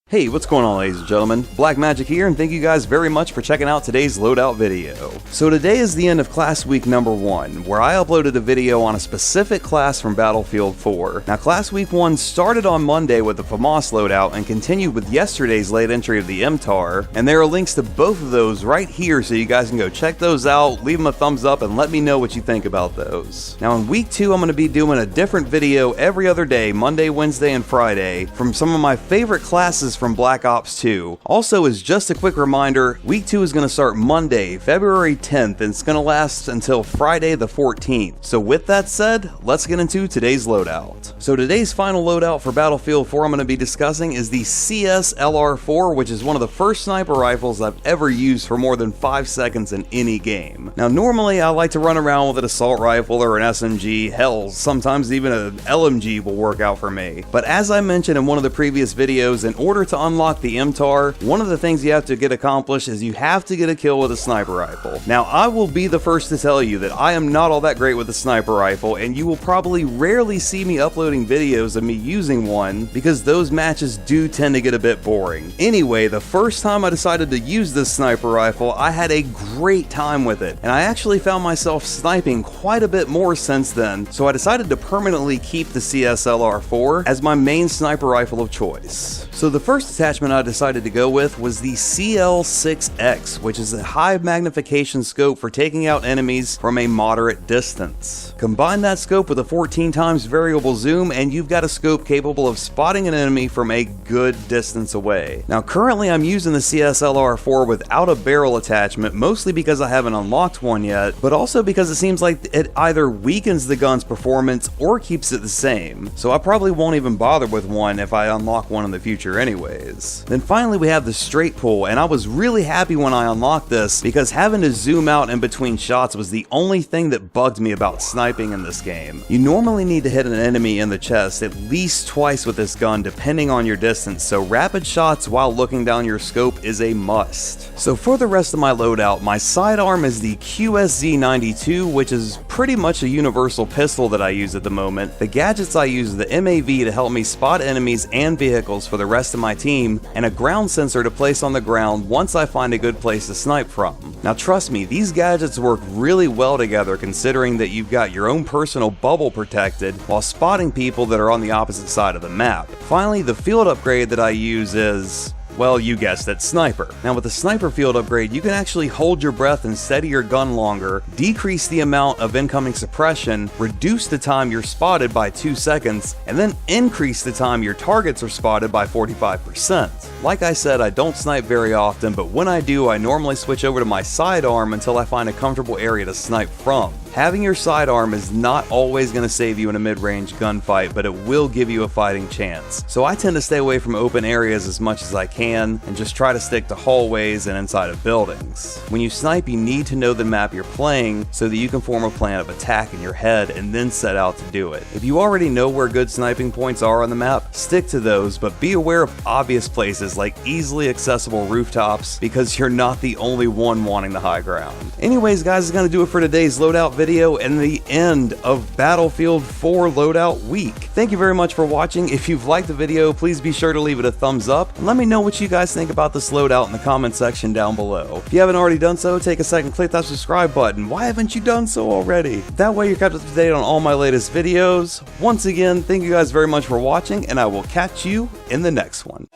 Hey, what's going on, ladies and gentlemen? Black Magic here, and thank you guys very much for checking out today's loadout video. So today is the end of class week number 1, where I uploaded a video on a specific class from Battlefield 4. Now, class week 1 started on Monday with the FAMAS loadout and continued with yesterday's late entry of the MTAR, and there are links to both of those right here so you guys can go check those out, leave them a thumbs up, and let me know what you think about those. Now, in week 2, I'm going to be doing a different video every other day, Monday, Wednesday, and Friday, from some of my favorite classes from Black Ops 2. Also, as just a quick reminder, week 2 is going to start Monday, February 10th, and it's going to last until Friday the 14th. So with that said, let's get into today's loadout. So today's final loadout for Battlefield 4 I'm going to be discussing is the CS-LR4, which is one of the first sniper rifles I've ever used for more than 5 seconds in any game. Now, normally I like to run around with an assault rifle or an SMG, hell, sometimes even an LMG will work out for me. But as I mentioned in one of the previous videos, in order to unlock the MTAR, one of the things you have to get accomplished is you have to get a kill with a sniper rifle. Now, I will be the first to tell you that I am not all that great with a sniper rifle, and you will probably rarely see me uploading videos of me using one because those matches do tend to get a bit boring. Anyway, the first time I decided to use this sniper rifle, I had a great time with it, and I actually found myself sniping quite a bit more since then, so I decided to permanently keep the CS-LR4 as my main sniper rifle of choice. So the first attachment I decided to go with was the CL6X, which is a high magnification scope for taking out enemies from a moderate distance. Combine that scope with a 14 times variable zoom and you've got a scope capable of spotting an enemy from a good distance away. Now currently I'm using the CS-LR4 without a barrel attachment, mostly because I haven't unlocked one yet, but also because it seems like it either weakens the gun's performance or keeps it the same, so I probably won't even bother with one if I unlock one in the future anyways. Then finally we have the straight pull, and I was really happy when I unlocked this because having to zoom out in between shots was the only thing that bugged me about sniping in this game. You normally need to hit an enemy in the chest at least twice with this gun depending on your distance, so rapid shots while looking down your scope is a must. So for the rest of my loadout, my sidearm is the QSZ-92, which is pretty much a universal pistol that I use at the moment. The gadgets I use are the MAV to help me spot enemies and vehicles for the rest of my team, and a ground sensor to place on the ground once I find a good place to snipe from. Now trust me, these gadgets work really well together considering that you've got your own personal bubble protected while spotting people that are on the opposite side of the map. Finally, the field upgrade that I use is, well, you guessed it, sniper. Now with the sniper field upgrade, you can actually hold your breath and steady your gun longer, decrease the amount of incoming suppression, reduce the time you're spotted by 2 seconds, and then increase the time your targets are spotted by 45%. Like I said, I don't snipe very often, but when I do, I normally switch over to my sidearm until I find a comfortable area to snipe from. Having your sidearm is not always going to save you in a mid-range gunfight, but it will give you a fighting chance. So I tend to stay away from open areas as much as I can and just try to stick to hallways and inside of buildings. When you snipe, you need to know the map you're playing so that you can form a plan of attack in your head and then set out to do it. If you already know where good sniping points are on the map, stick to those, but be aware of obvious places like easily accessible rooftops because you're not the only one wanting the high ground. Anyways guys, that's going to do it for today's loadout video and the end of Battlefield 4 loadout week. Thank you very much for watching. If you've liked the video, please be sure to leave it a thumbs up and let me know what you guys think about this loadout in the comment section down below. If you haven't already done so, take a second, click that subscribe button. Why haven't you done so already? That way you're kept up to date on all my latest videos. Once again, thank you guys very much for watching, and I will catch you in the next one.